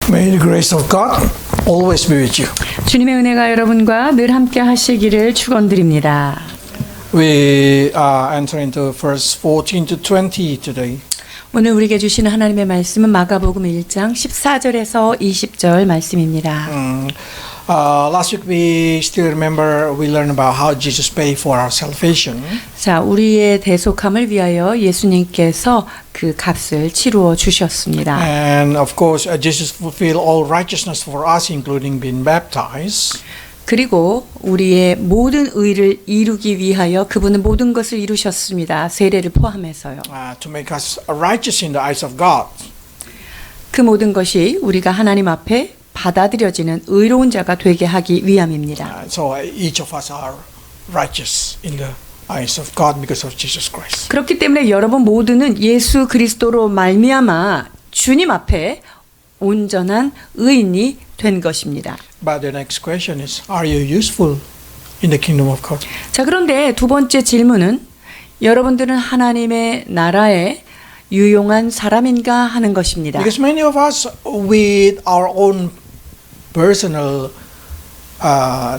May the grace of God always be with you. 주님의 은혜가 여러분과 늘 함께 하시기를 축원드립니다. We enter into verse 14 to 20 today. 오늘 우리에게 주시는 하나님의 말씀은 마가복음 1장 14절에서 20절 말씀입니다. Last week we still remember we learned about how Jesus paid for our salvation. 자, 우리의 대속함을 위하여 예수님께서 그 값을 치루어 주셨습니다. And of course Jesus fulfilled all righteousness for us including being baptized. 그리고 우리의 모든 의를 이루기 위하여 그분은 모든 것을 이루셨습니다. 세례를 포함해서요. To make us righteous in the eyes of God. 그 모든 것이 우리가 하나님 앞에 받아들여지는 의로운 자가 되게 하기 위함입니다. So each of us are righteous in the eyes of God because of Jesus Christ. 그렇기 때문에 여러분 모두는 예수 그리스도로 말미암아 주님 앞에 온전한 의인이 된 것입니다. But the next question is, are you useful in the kingdom of God? 자, 그런데 두 번째 질문은 여러분들은 하나님의 나라에 유용한 사람인가 하는 것입니다. Because many of us, with our own personal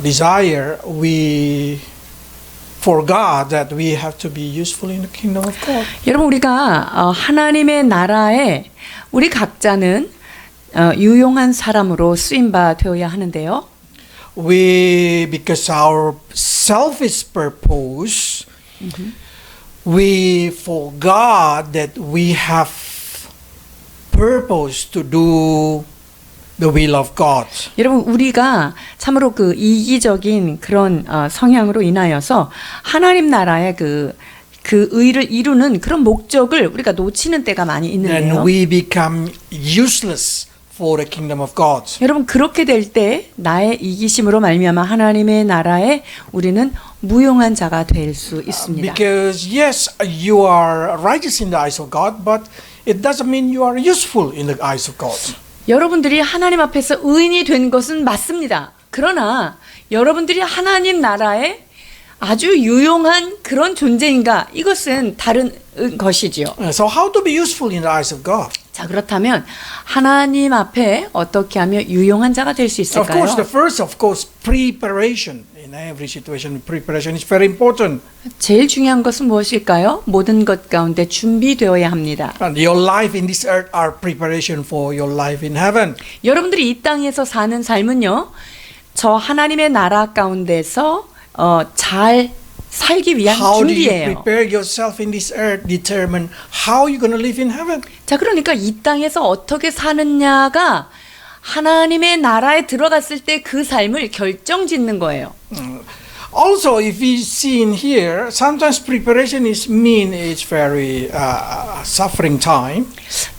desire, we forgot that we have to be useful in the kingdom of God. 여러분 우리가 하나님의 나라에 우리 각자는 유용한 사람으로 쓰임바 되어야 하는데요. Because our selfish purpose, we forgot that we have purpose to do the will of God. 여러분 우리가 참으로 그 이기적인 그런 성향으로 인하여서 하나님 나라의 그 의를 이루는 그런 목적을 우리가 놓치는 때가 많이 있는데요. And we become useless for the kingdom of God. 여러분 그렇게 될 때 나의 이기심으로 말미암아 하나님의 나라에 우리는 무용한 자가 될 수 있습니다. Because yes, you are righteous in the eyes of God, but it doesn't mean you are useful in the eyes of God. 여러분들이 하나님 앞에서 의인이 된 것은 맞습니다. 그러나 여러분들이 하나님 나라에 아주 유용한 그런 존재인가? 이것은 다른 것이지요. So how to be useful in the eyes of God? 자, 그렇다면 하나님 앞에 어떻게 하면 유용한 자가 될 수 Of 있을까요? course, the first, preparation. In every situation, preparation is very important. 제일 중요한 것은 무엇일까요? 모든 것 가운데 준비되어야 합니다. And your life in this earth are preparation for your life in heaven. 여러분들이 이 땅에서 사는 삶은요, 저 하나님의 나라 가운데서 잘 살기 위한 How do you 준비예요. prepare yourself in this earth determine how you're going to live in heaven. 자, 그러니까 이 땅에서 어떻게 사느냐가 하나님의 나라에 들어갔을 때 그 삶을 결정짓는 거예요. Also, if we see in here, sometimes preparation is it's very suffering time.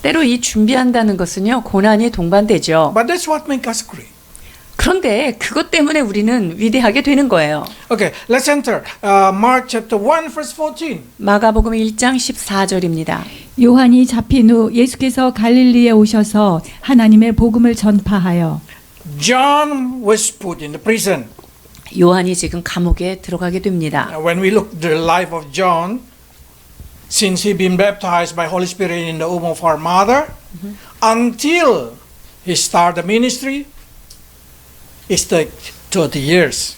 때로 이 준비한다는 것은요, 고난이 동반되죠. But that's what makes us great. 그런데 그것 때문에 우리는 위대하게 되는 거예요. Okay, let's enter Mark chapter 1, verse 14. 마가복음 1장 14절입니다. 요한이 잡힌 후 예수께서 갈릴리에 오셔서 하나님의 복음을 전파하여 John was put in the prison. 요한이 지금 감옥에 들어가게 됩니다. When we look at the life of John, since he been baptized by Holy Spirit in the womb of our mother, until he started the ministry, it's like 30 years.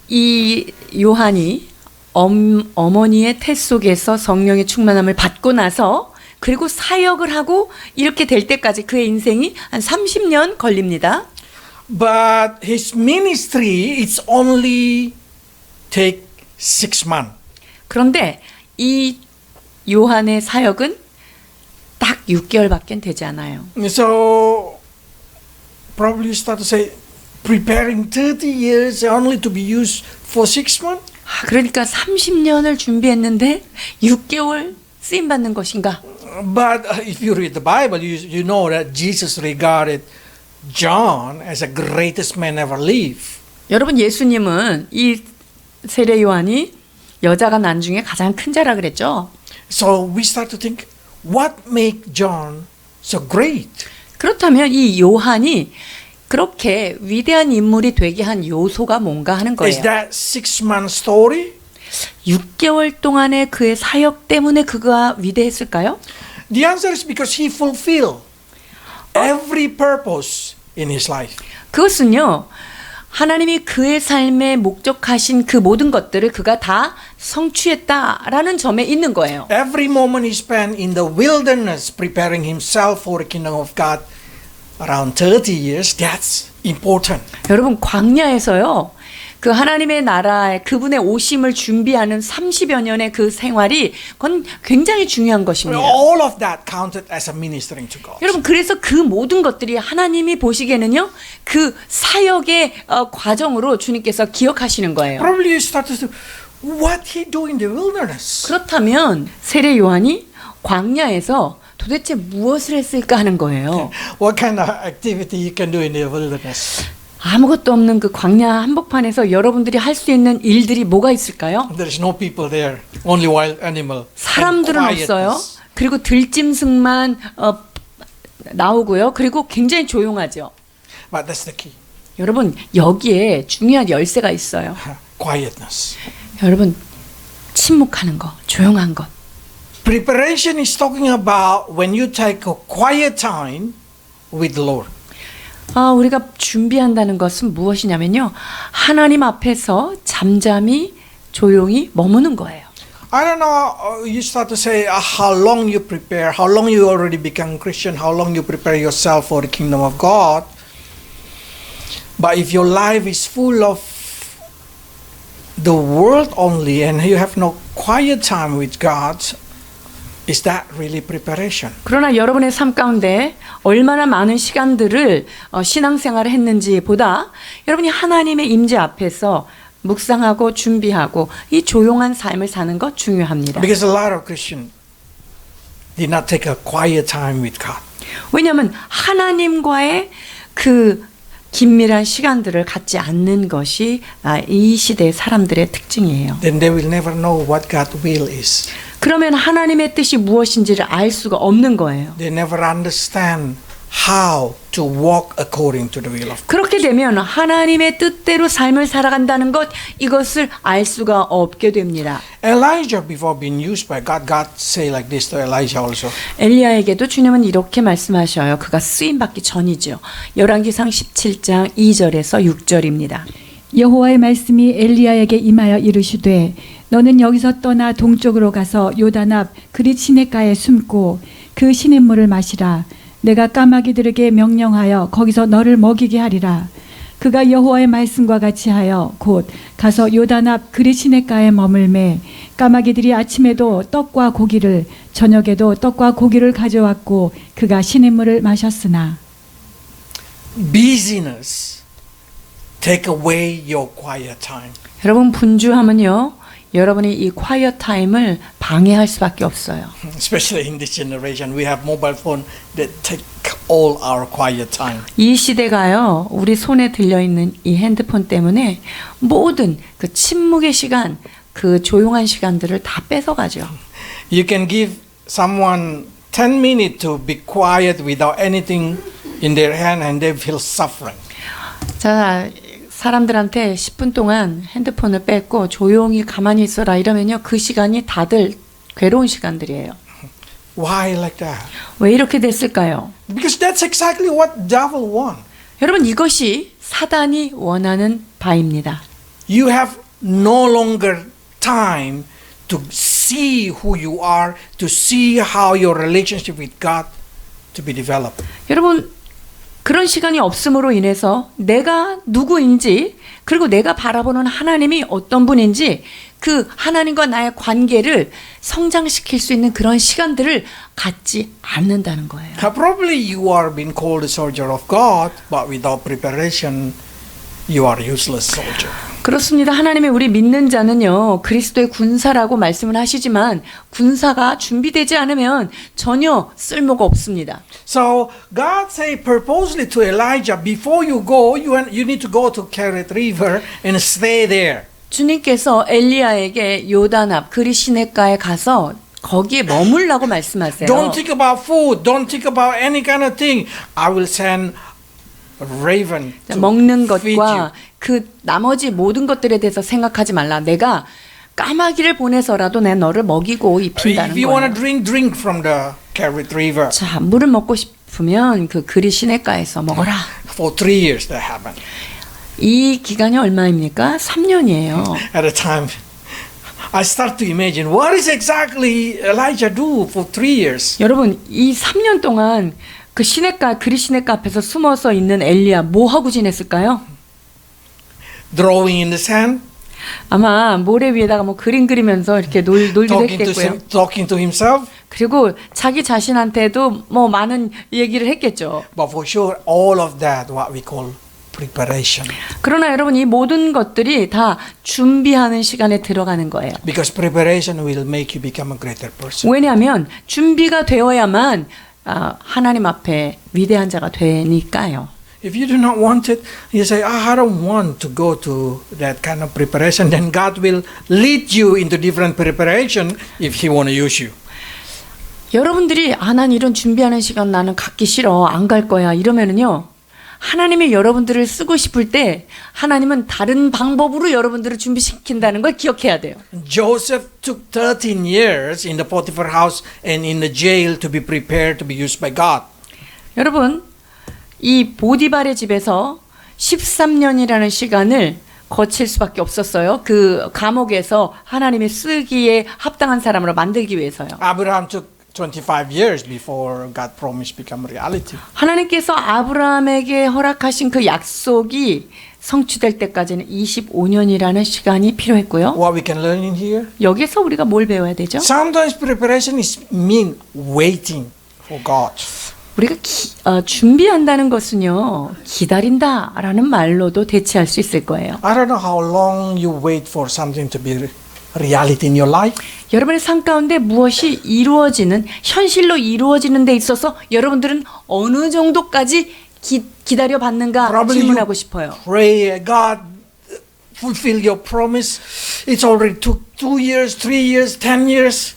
이 요한이 어머니의 태 속에서 성령의 충만함을 받고 나서 그리고 사역을 하고 이렇게 될 때까지 그의 인생이 한 30년 걸립니다. But his ministry it's only take 6 months. 그런데 이 요한의 사역은 딱 6개월밖에 되지 않아요. So probably you start to say preparing 30 years only to be used for 6 months. 그러니까 30년을 준비했는데 6개월 쓰임 받는 것인가? But if you read the Bible, you know that Jesus regarded John as the greatest man ever lived. 여러분 예수님은 이 세례 요한이 여자가 난 중에 가장 큰 자라 그랬죠. So we start to think, what make John so great? 그렇다면 이 요한이 그렇게 위대한 인물이 되게 한 요소가 뭔가 하는 거예요. Is that 6-month story? 6개월 동안의 그의 사역 때문에 그가 위대했을까요? The answer is because he fulfilled every purpose in his life. 그것은요, 하나님이 그의 삶에 목적하신 그 모든 것들을 그가 다 성취했다라는 점에 있는 거예요. Every moment he spent in the wilderness preparing himself for the kingdom of God, around 30 years, that's important. 여러분, 광야에서요, 그 하나님의 나라에 그분의 오심을 준비하는 30여 년의 그 생활이 그건 굉장히 중요한 것입니다. All of that counted as a ministering to God. 여러분, 그래서 그 모든 것들이 하나님이 보시기에는요, 그 사역의 과정으로 주님께서 기억하시는 거예요. Probably you start to say, what he do in the wilderness? 그렇다면 세례 요한이 광야에서 도대체 무엇을 했을까 하는 거예요. What kind of activity you can do in the wilderness? 아무것도 없는 그 광야 한복판에서 여러분들이 할 수 있는 일들이 뭐가 있을까요? There is no people there, only wild animal. 사람들은 and 없어요. quietness. 그리고 들짐승만 나오고요. 그리고 굉장히 조용하죠. But that's the key. 여러분, 여기에 중요한 열쇠가 있어요. Quietness. 여러분, 침묵하는 거, 조용한 것. Preparation is talking about when you take a quiet time with the Lord. 우리가 준비한다는 것은 무엇이냐면요, 하나님 앞에서 잠잠히 조용히 머무는 거예요. I don't know, you start to say how long you prepare, how long you already become Christian, how long you prepare yourself for the kingdom of God. But if your life is full of the world only and you have no quiet time with God, is that really preparation? 그러나 여러분의 삶 가운데 얼마나 많은 시간들을 신앙생활을 했는지 보다 여러분이 하나님의 임재 앞에서 묵상하고 준비하고 이 조용한 삶을 사는 것 중요합니다. Because a lot of Christians did not take a quiet time with God. 왜냐하면 하나님과의 그 긴밀한 시간들을 갖지 않는 것이 이 시대의 사람들의 특징이에요. Then they will never know what God's will is. 그러면 하나님의 뜻이 무엇인지를 알 수가 없는 거예요. They never understand how to walk according to the will of God. 그렇게 되면 하나님의 뜻대로 삶을 살아간다는 것, 이것을 알 수가 없게 됩니다. Elijah, before being used by God, God say like this to Elijah also. 엘리야에게도 주님은 이렇게 말씀하셔요. 그가 쓰임받기 전이죠. 열왕기상 17장 2절에서 6절입니다. 여호와의 말씀이 엘리야에게 임하여 이르시되 너는 여기서 떠나 동쪽으로 가서 요단 앞 그릿 시냇가에 숨고 그 시냇물을 마시라. 내가 까마귀들에게 명령하여 거기서 너를 먹이게 하리라. 그가 여호와의 말씀과 같이 하여 곧 가서 요단 앞 그릿 시냇가에 머물매 까마귀들이 아침에도 떡과 고기를 저녁에도 떡과 고기를 가져왔고 그가 시냇물을 마셨으나 Busyness take away your quiet time. 여러분, 분주하면요, 여러분이 이 quiet 타임을 방해할 수밖에 없어요. Especially in this generation, we have mobile phone that take all our quiet time. 이 시대가요, 우리 손에 들려있는 이 핸드폰 때문에 모든 그 침묵의 시간, 그 조용한 시간들을 다 뺏어가죠. You can give someone 10 minutes to be quiet without anything in their hand and they feel suffering. 자, 사람들한테 10분 동안 핸드폰을 뺏고 조용히 가만히 있어라 이러면요, 그 시간이 다들 괴로운 시간들이에요. Why like that? 왜 이렇게 됐을까요? Because that's exactly what devil want. 여러분, 이것이 사단이 원하는 바입니다. You have no longer time to see who you are, to see how your relationship with God to be developed. 여러분, 그런 시간이 없음으로 인해서 내가 누구인지, 그리고 내가 바라보는 하나님이 어떤 분인지, 그 하나님과 나의 관계를 성장시킬 수 있는 그런 시간들을 갖지 않는다는 거예요. Probably you are being called a soldier of God, but without preparation, you are a useless soldier. 그렇습니다. 하나님의 우리 믿는 자는요, 그리스도의 군사라고 말씀을 하시지만 군사가 준비되지 않으면 전혀 쓸모가 없습니다. So God say purposely to Elijah, before you go, you need to go to Kerit River and stay there. 주님께서 엘리야에게 요단 앞 그릿 시냇가에 가서 거기에 머물라고 말씀하세요. Don't think about food. Don't think about any kind of thing. I will send a raven to 먹는 feed you. 것과 그 나머지 모든 것들에 대해서 생각하지 말라. 내가 까마귀를 보내서라도 내 너를 먹이고 입힌다는 If you want 거예요. to drink from the Kerrit River. 자, 물을 먹고 싶으면 그 그리 시내가에서 먹어라. For 3 years that happened. 이 기간이 얼마입니까? 3년이에요. At a time, I start to imagine what is exactly Elijah do for 3 years. 여러분, 이 3년 동안 그 시내가 그리 시내가 앞에서 숨어서 있는 엘리야 뭐 하고 지냈을까요? Drawing in the sand, 아마 모래 위에다가 뭐 그림 그리면서 이렇게 놀기도 했겠고요. talking to himself. 그리고 자기 자신한테도 뭐 많은 얘기를 했겠죠. But for sure, all of that, what we call preparation. 그러나 여러분, 이 모든 것들이 다 준비하는 시간에 들어가는 거예요. Because preparation will make you become a greater person. 왜냐하면 준비가 되어야만 하나님 앞에 위대한 자가 되니까요. If you do not want it, you say, I don't want to go to that kind of preparation, then God will lead you into different preparation if He want to use you. 여러분들이 난 이런 준비하는 시간 나는 갖기 싫어, 안 갈 거야 이러면은요, 하나님이 여러분들을 쓰고 싶을 때 하나님은 다른 방법으로 여러분들을 준비시킨다는 걸 기억해야 돼요. Joseph took 13 years in the Potiphar house and in the jail to be prepared to be used by God. 여러분, 이 보디발의 집에서 13년이라는 시간을 거칠 수밖에 없었어요. 그 감옥에서 하나님이 쓰기에 합당한 사람으로 만들기 위해서요. Abraham took 25 years before God promise become reality. 하나님께서 아브라함에게 허락하신 그 약속이 성취될 때까지는 25년이라는 시간이 필요했고요. What we can learn in here? 여기서 우리가 뭘 배워야 되죠? Sometimes preparation is mean waiting for God. 우리가 준비한다는 것은요, 기다린다라는 말로도 대체할 수 있을 거예요. I don't know how long you wait for something to be reality in your life. 여러분의 삶 가운데 무엇이 이루어지는, 현실로 이루어지는 데 있어서 여러분들은 어느 정도까지 기다려 받는가 Probably 질문하고 you 싶어요. pray, God, fulfill your promise. It's already took 2 years, 3 years, 10 years.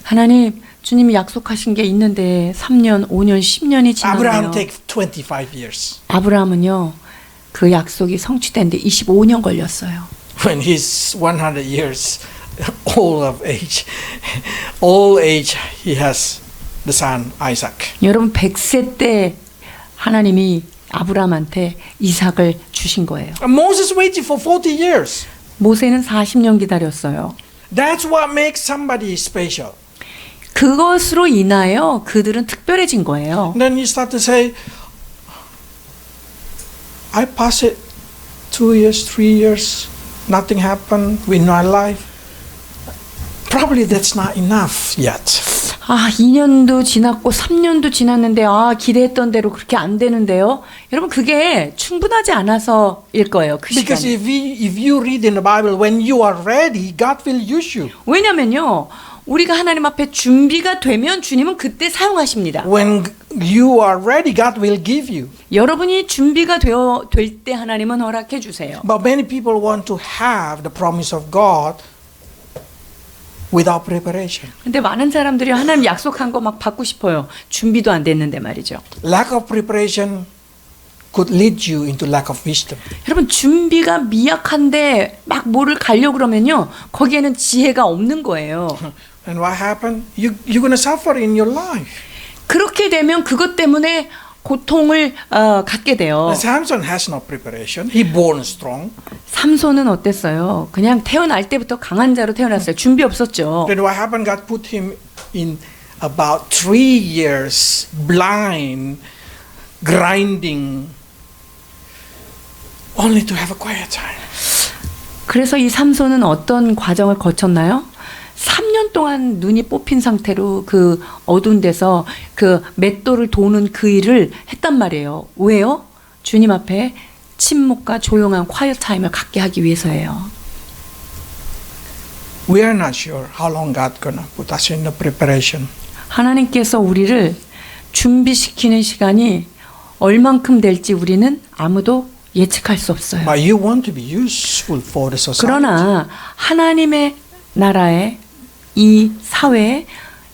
하나님, 주님이 약속하신 게 있는데 3년, 5년, 10년이 Abraham 지났네요. take 25 years. 아브라함은요, 그 약속이 성취되는데 25년 걸렸어요. When he's 100 years old of age, old age, he has the son Isaac. 여러분, 100세 때 하나님이 아브라함한테 이삭을 주신 거예요. And Moses waited for 40 years. 모세는 40년 기다렸어요. That's what makes somebody special. 그것으로 인하여 그들은 특별해진 거예요. Then you start to say, I pass it 2 years, 3 years, nothing happened with my life. Probably that's not enough yet. 2년도 지났고 3년도 지났는데 기대했던 대로 그렇게 안 되는데요. 여러분, 그게 충분하지 않아서일 거예요. 그 Because 시간이. if you read in the Bible, when you are ready, God will use you. 왜냐면요, 우리가 하나님 앞에 준비가 되면 주님은 그때 사용하십니다. When you are ready, God will give you. 여러분이 준비가 될 때 하나님은 허락해 주세요. But many people want to have the promise of God without preparation. 근데 많은 사람들이 하나님 약속한 거 막 받고 싶어요. 준비도 안 됐는데 말이죠. Lack of preparation could lead you into lack of wisdom. 여러분, 준비가 미약한데 막 뭐를 가려고 그러면요, 거기에는 지혜가 없는 거예요. And what happened? You're going to suffer in your life. 그렇게 되면 그것 때문에 고통을 갖게 돼요. Samson has no preparation. He born strong. 삼손은 어땠어요? 그냥 태어날 때부터 강한 자로 태어났어요. 준비 없었죠. Then what happened? God put him in about 3 years blind, grinding, only to have a quiet time. 그래서 이 삼손은 어떤 과정을 거쳤나요? 3년 동안 눈이 뽑힌 상태로 그 어두운 데서 그 맷돌을 도는 그 일을 했단 말이에요. 왜요? 주님 앞에 침묵과 조용한 quiet 타임을 갖게 하기 위해서예요. We are not sure how long God gonna put us in the preparation. 하나님께서 우리를 준비시키는 시간이 얼만큼 될지 우리는 아무도 예측할 수 없어요. But you want to be useful for the society. 그러나 하나님의 나라에, 이 사회에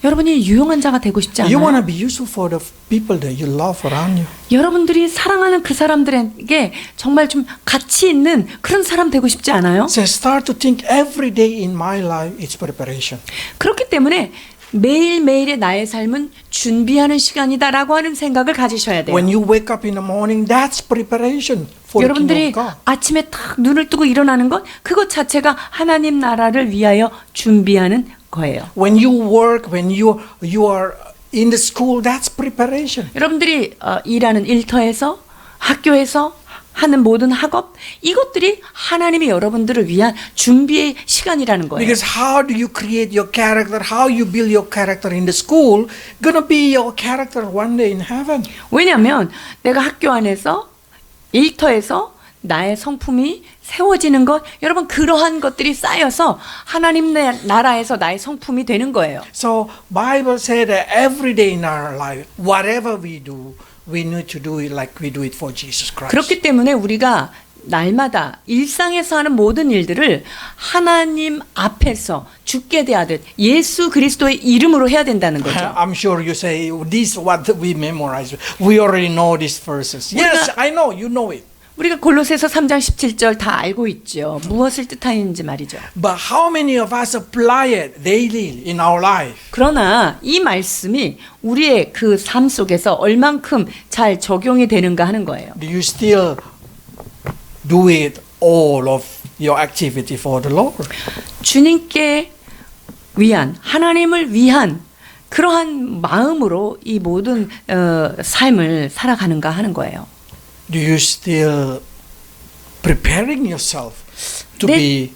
여러분이 유용한 자가 되고 싶지 You want 않아요? to be useful for the people that you love around you. 여러분들이 사랑하는 그 사람들에게 정말 좀 가치 있는 그런 사람 되고 싶지 않아요? So start to think every day in my life it's preparation. 그렇기 때문에 매일매일의 나의 삶은 준비하는 시간이다라고 하는 생각을 가지셔야 돼요. When you wake up in the morning, that's preparation for the kingdom 여러분들이 of God. 아침에 탁 눈을 뜨고 일어나는 것, 그것 자체가 하나님 나라를 위하여 준비하는 거예요. When you work, when you are in the school, that's preparation. 여러분들이 일하는 일터에서, 학교에서 하는 모든 학업, 이것들이 하나님이 여러분들을 위한 준비의 시간이라는 거예요. Because how do you create your character, how you build your character in the school, gonna be your character one day in heaven. 왜냐하면 내가 학교 안에서, 일터에서 나의 성품이 세워지는 것, 여러분 그러한 것들이 쌓여서 하나님 나라에서 나의 성품이 되는 거예요. So Bible said that every day in our life, whatever we do, we need to do it like we do it for Jesus Christ. 그렇기 때문에 우리가 날마다 일상에서 하는 모든 일들을 하나님 앞에서 죽게 대하듯 예수 그리스도의 이름으로 해야 된다는 거죠. I'm sure you say, this is what we memorize. We already know these verses. Yes, I know, you know it. 우리가 골로새서 3장 17절 다 알고 있죠. 무엇을 뜻하는지 말이죠. But how many of us apply it daily in our life? 그러나 이 말씀이 우리의 그 삶 속에서 얼만큼 잘 적용이 되는가 하는 거예요. Do you still do it all of your activity for the Lord? 주님께 위한, 하나님을 위한 그러한 마음으로 이 모든 삶을 살아가는가 하는 거예요. Do you still preparing yourself to 네. be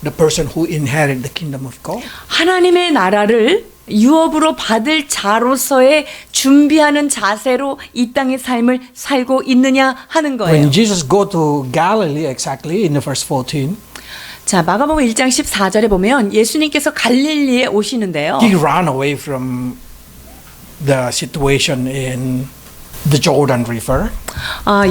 the person who inherit the kingdom of God? 하나님의 나라를 유업으로 받을 자로서의 준비하는 자세로 이 땅의 삶을 살고 있느냐 하는 거예요. When Jesus go to Galilee exactly in the verse 14, 자, 마가복음 1장 14절에 보면 예수님께서 갈릴리에 오시는데요. he ran away from the situation in the Jordan River.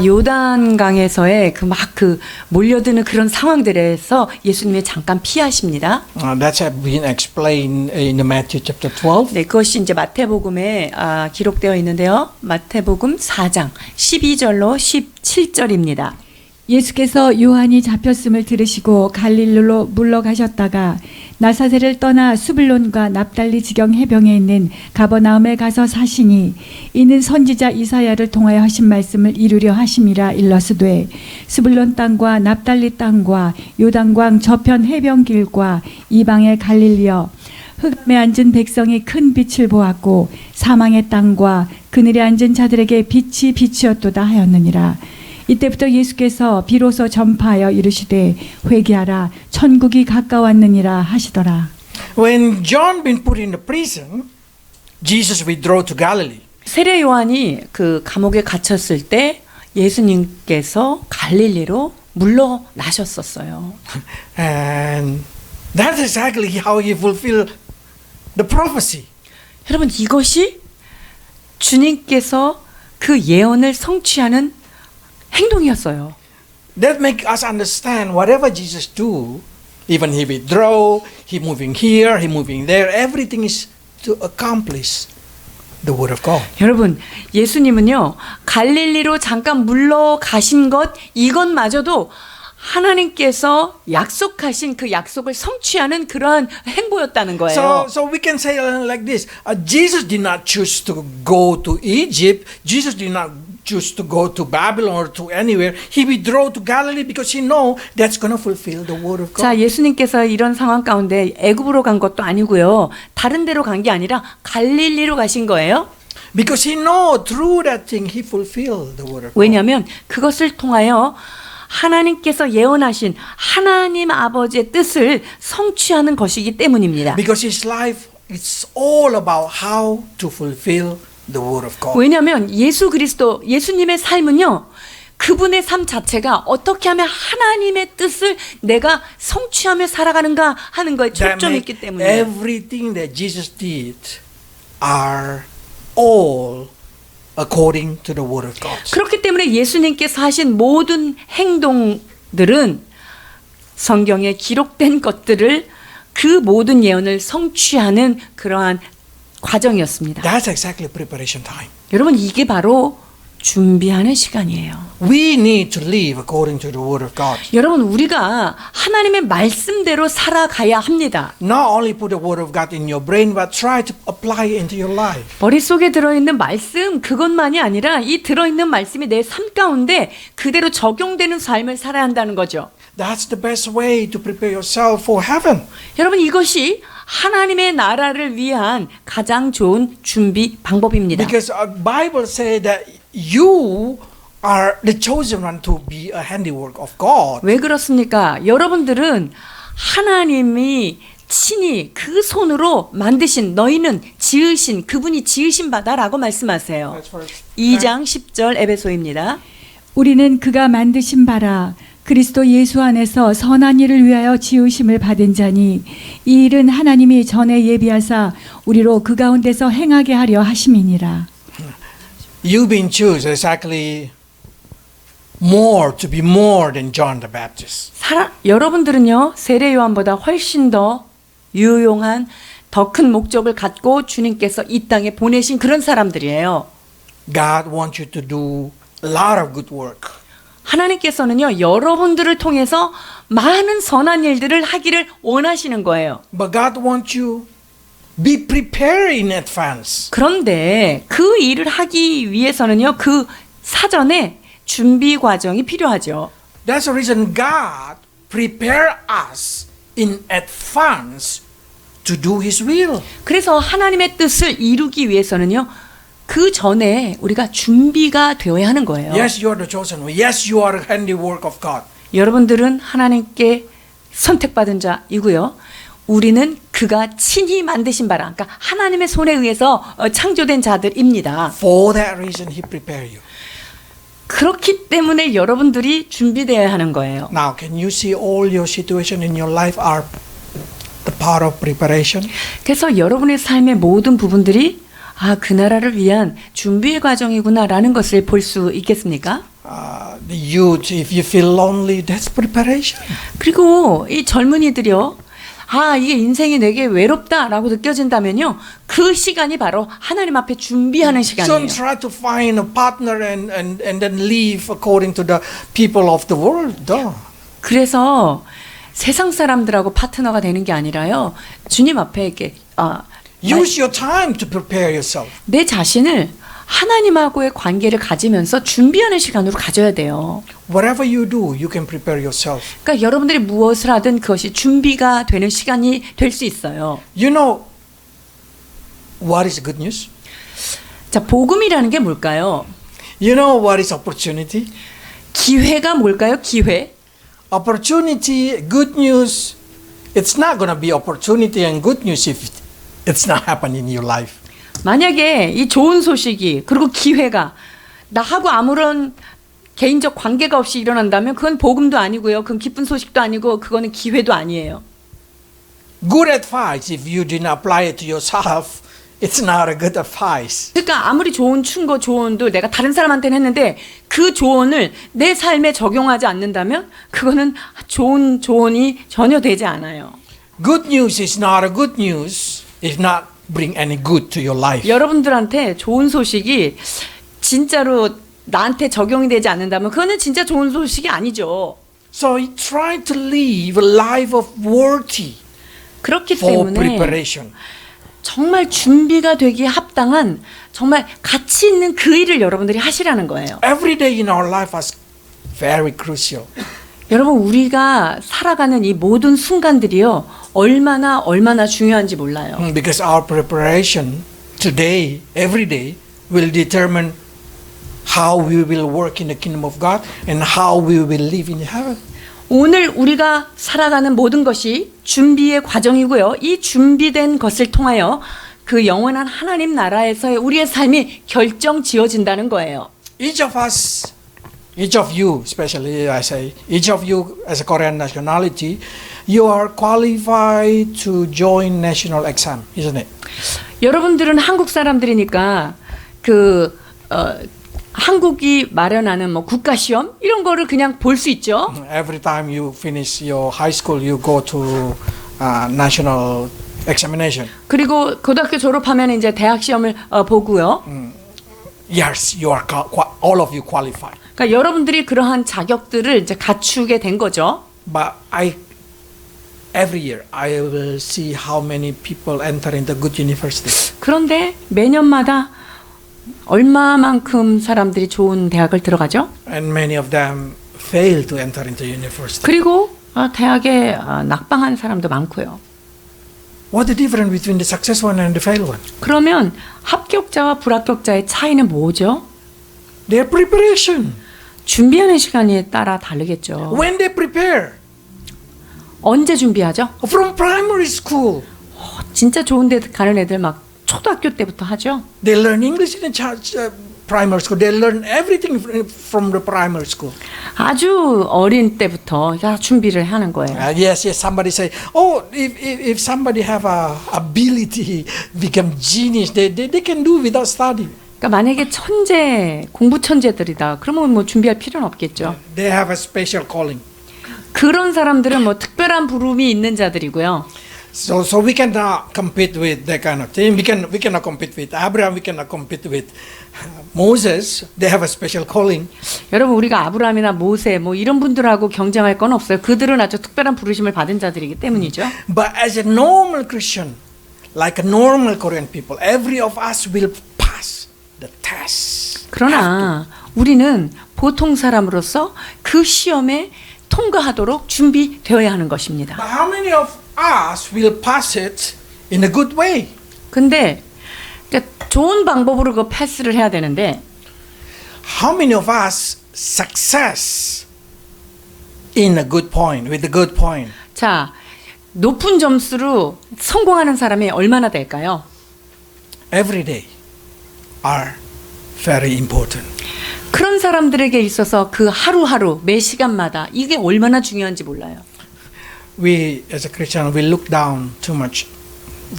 요단강에서의 그 몰려드는 그런 상황들에서 예수님이 잠깐 피하십니다. That's been explained in the Matthew chapter 12. 네, 그것이 이제 마태복음에 기록되어 있는데요. 마태복음 4장 12절로 17절입니다. 예수께서 요한이 잡혔음을 들으시고 갈릴리로 물러가셨다가 나사렛을 떠나 수블론과 납달리 지경 해변에 있는 가버나움에 가서 사시니 이는 선지자 이사야를 통하여 하신 말씀을 이루려 하심이라 일러스되 수블론 땅과 납달리 땅과 요단강 저편 해변길과 이방의 갈릴리여 흑암에 앉은 백성이 큰 빛을 보았고 사망의 땅과 그늘에 앉은 자들에게 빛이 빛이었도다 하였느니라. 이때부터 예수께서 비로소 전파하여 이르시되 회개하라 천국이 가까웠느니라 하시더라. When John been put in the prison, Jesus withdrew to Galilee. 세례 요한이 그 감옥에 갇혔을 때 예수님께서 갈릴리로 물러나셨었어요. And that's exactly how he fulfilled the prophecy. 여러분 이것이 주님께서 그 예언을 성취하는 행동이었어요. That make us understand whatever Jesus do, even he withdraw, he moving here, he moving there, everything is to accomplish the word of God. 여러분 예수님은요 갈릴리로 잠깐 물러가신 것 이것마저도 하나님께서 약속하신 그 약속을 성취하는 그러한 행보였다는 거예요. So we can say like this: Jesus did not choose to go to Egypt. Jesus did not choose to go to Babylon or to anywhere. He withdrew to Galilee because he know that's going to fulfill the word of God. 자, 예수님께서 이런 상황 가운데 애굽으로 간 것도 아니고요. 다른 데로 간 게 아니라 갈릴리로 가신 거예요. Because he know through that thing he fulfilled the word of God. 왜냐하면 그것을 통하여 하나님께서 예언하신 하나님 아버지의 뜻을 성취하는 것이기 때문입니다. Because his life is all about how to fulfill the word of God. 왜냐하면 예수 그리스도 예수님의 삶은요. 그분의 삶 자체가 어떻게 하면 하나님의 뜻을 내가 성취하며 살아가는가 하는 거에 That 초점이 make 있기 때문에 everything that Jesus did are all according to the word of God. 그렇기 때문에 예수님께서 하신 모든 행동들은 성경에 기록된 것들을 그 모든 예언을 성취하는 그러한 과정이었습니다. That's exactly preparation time. 여러분 이게 바로 준비하는 시간이에요. We need to live according to the Word of God. 여러분, 우리가 하나님의 말씀대로 살아가야 합니다. Not only put the Word of God in your brain, but try to apply it into your life. 머릿속에 들어있는 말씀, 그것만이 아니라 이 들어있는 말씀이 내 삶 가운데 그대로 적용되는 삶을 살아야 한다는 거죠. That's the best way to prepare yourself for heaven. 여러분, 이것이 하나님의 나라를 위한 가장 좋은 준비 방법입니다. Because Bible say that you are the chosen one to be a handiwork of God. 왜 그렇습니까? 여러분들은 하나님이 친히 그 손으로 만드신, 너희는 지으신, 그분이 지으신 바다라고 말씀하세요. 2장 10절 에베소입니다. 우리는 그가 만드신 바라 그리스도 예수 안에서 선한 일을 위하여 지으심을 받은 자니 이 일은 하나님이 전에 예비하사 우리로 그 가운데서 행하게 하려 하심이니라. You've been chosen exactly more to be more than John the Baptist. 여러분들은요, 세례 요한보다 훨씬 더 유용한, 더 큰 목적을 갖고 주님께서 이 땅에 보내신 그런 사람들이에요. God wants you to do a lot of good work. 하나님께서는요, 여러분들을 통해서 많은 선한 일들을 하기를 원하시는 거예요. But God wants you be prepared in advance. 그런데 그 일을 하기 위해서는요, 그 사전에 준비 과정이 필요하죠. That's the reason God prepare us in advance to do His will. 그래서 하나님의 뜻을 이루기 위해서는요, 그 전에 우리가 준비가 되어야 하는 거예요. Yes, you are the chosen one. Yes, you are the handiwork of God. 여러분들은 하나님께 선택받은 자이고요. 우리는 그가 친히 만드신 바라, 그러니까 하나님의 손에 의해서 창조된 자들입니다. For that reason, He prepared you. 그렇기 때문에 여러분들이 준비되어야 하는 거예요. Now, can you see all your situation in your life are the part of preparation? 그래서 여러분의 삶의 모든 부분들이 그 나라를 위한 준비의 과정이구나라는 것을 볼 수 있겠습니까? The youth, if you feel lonely, that's preparation. 그리고 이 젊은이들이요, 이게 인생이 내게 외롭다라고 느껴진다면요, 그 시간이 바로 하나님 앞에 준비하는 시간이에요. Don't try to find a partner and then live according to the people of the world. Duh. 그래서 세상 사람들하고 파트너가 되는 게 아니라요, 주님 앞에 이렇게 Use your time to prepare yourself. 내 자신을 하나님하고의 관계를 가지면서 준비하는 시간으로 가져야 돼요. Whatever you do, you can prepare yourself. 그러니까 여러분들이 무엇을 하든 그것이 준비가 되는 시간이 될 수 있어요. You know what is good news? 자, 복음이라는 게 뭘까요? You know what is opportunity? 기회가 뭘까요? 기회. Opportunity, good news, it's not going to be opportunity and good news if it's not happening in your life. 만약에 이 좋은 소식이, 그리고 기회가 나하고 아무런 개인적 관계가 없이 일어난다면 그건 복음도 아니고요. 그건 기쁜 소식도 아니고 그거는 기회도 아니에요. Good advice, if you didn't apply it to yourself, it's not a good advice. 그러니까 아무리 좋은 충고, 조언도 내가 다른 사람한테는 했는데 그 조언을 내 삶에 적용하지 않는다면 그거는 좋은 조언이 전혀 되지 않아요. Good news is not a good news if not bring any good to your life. 여러분들한테 좋은 소식이 진짜로 나한테 적용이 되지 않는다면 그거는 진짜 좋은 소식이 아니죠. So try to live a life of worthy 그렇기 for 때문에 preparation. 정말 준비가 되기에 합당한, 정말 가치 있는 그 일을 여러분들이 하시라는 거예요. Every day in our life is very crucial. 여러분, 우리가 살아가는 이 모든 순간들이요, 얼마나 중요한지 몰라요. Because our preparation today, every day, will determine how we will work in the kingdom of God and how we will live in heaven. 오늘 우리가 살아가는 모든 것이 준비의 과정이고요. 이 준비된 것을 통하여 그 영원한 하나님 나라에서의 우리의 삶이 결정 지어진다는 거예요. Each of us, each of you, especially I say, each of you as a Korean nationality, you are qualified to join national exam, isn't it? 여러분들은 한국 사람들이니까 한국이 마련하는 국가 시험 이런 거를 그냥 볼 수 있죠. Every time you finish your high school, you go to national examination. 그리고 고등학교 졸업하면 이제 대학 시험을 보고요. yes, you are all of you qualified. 그러니까 여러분들이 그러한 자격들을 이제 갖추게 된 거죠. But every year I will see how many people enter into good university. 그런데 매년마다 얼마만큼 사람들이 좋은 대학을 들어가죠? And many of them fail to enter into university. 그리고 대학에 낙방한 사람도 많고요. What the difference between the successful one and the failed one? 그러면 합격자와 불합격자의 차이는 뭐죠? Their preparation. 준비하는 시간에 따라 다르겠죠. When they prepare 언제 준비하죠? from primary school, 진짜 좋은 데 가는 애들 막 초등학교 때부터 하죠. they learn English in the primary school. They learn everything from the primary school. 아주 어린 때부터 다 준비를 하는 거예요. Yes. Somebody say, oh, if somebody have a ability, become genius, they can do without study. 그러니까 만약에 공부 천재들이다. 그러면 뭐 준비할 필요는 없겠죠. They have a special calling. 그런 사람들은 뭐 특별한 부름이 있는 자들이고요. So we cannot compete with that kind of thing. We cannot compete with Abraham. We cannot compete with Moses. They have a special calling. 여러분 우리가 아브라함이나 모세 뭐 이런 분들하고 경쟁할 건 없어요. 그들은 아주 특별한 부르심을 받은 자들이기 때문이죠. But as a normal Christian, like a normal Korean people, every of us will pass the test. 그러나 우리는 보통 사람으로서 그 시험에 통과하도록 준비되어야 하는 것입니다. But how many of us will pass it in a good way? 근데 그러니까 좋은 방법으로 그 패스를 해야 되는데 How many of us success in a good point, with a good point? 자, 높은 점수로 성공하는 사람이 얼마나 될까요? Every day are very important. 그런 사람들에게 있어서 그 하루하루 매 시간마다 이게 얼마나 중요한지 몰라요. We as a Christian we look down too much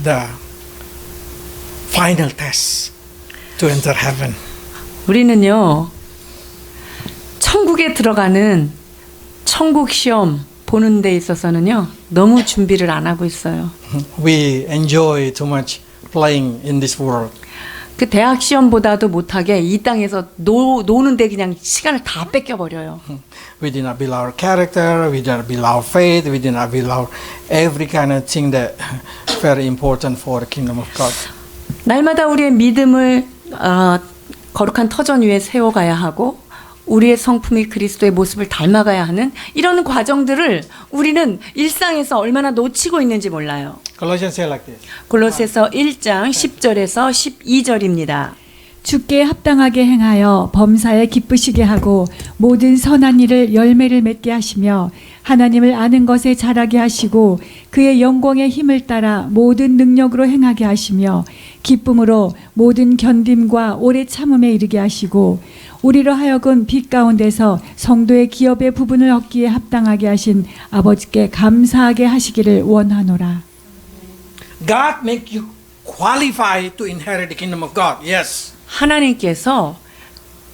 the final test to enter heaven. 우리는요, 천국에 들어가는 천국 시험 보는 데 있어서는요, 너무 준비를 안 하고 있어요. We enjoy too much playing in this world. 그 대학 시험보다도 못하게 이 땅에서 노는데 그냥 시간을 다 뺏겨버려요. We did not build our character, we did not build our faith, we did not build our every kind of thing that very important for the kingdom of God. 날마다 우리의 믿음을 거룩한 터전 위에 세워가야 하고 우리의 성품이 그리스도의 모습을 닮아가야 하는 이런 과정들을 우리는 일상에서 얼마나 놓치고 있는지 몰라요. Colossians say like this. 골로새서 1장 10절에서 12절입니다. 주께 합당하게 행하여 범사에 기쁘시게 하고 모든 선한 일을 열매를 맺게 하시며 하나님을 아는 것에 자라게 하시고 그의 영광의 힘을 따라 모든 능력으로 행하게 하시며 기쁨으로 모든 견딤과 오래 참음에 이르게 하시고 우리로 하여금 빛 가운데서 성도의 기업의 부분을 얻기에 합당하게 하신 아버지께 감사하게 하시기를 원하노라. God make you qualified to inherit the kingdom of God. Yes. 하나님께서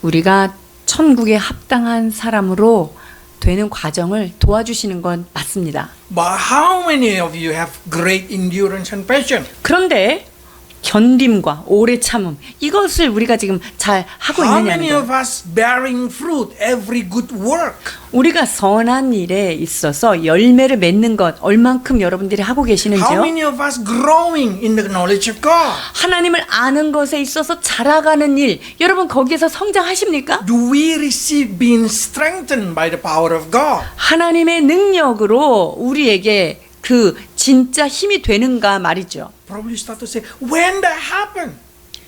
우리가 천국에 합당한 사람으로 되는 과정을 도와주시는 건 맞습니다. But how many of you have great endurance and patience? 그런데 견딤과 오래 참음 이것을 우리가 지금 잘 하고 How 있느냐는 many of 거예요. us bearing fruit every good work? 우리가 선한 일에 있어서 열매를 맺는 것 얼만큼 여러분들이 하고 How 계시는지요? many of us growing in the knowledge of God? 하나님을 아는 것에 있어서 자라가는 일 여러분 거기에서 성장하십니까? Do we receive being strengthened by the power of God? 하나님의 능력으로 우리에게 그 진짜 힘이 되는가 말이죠. Probably start to say, when that happened?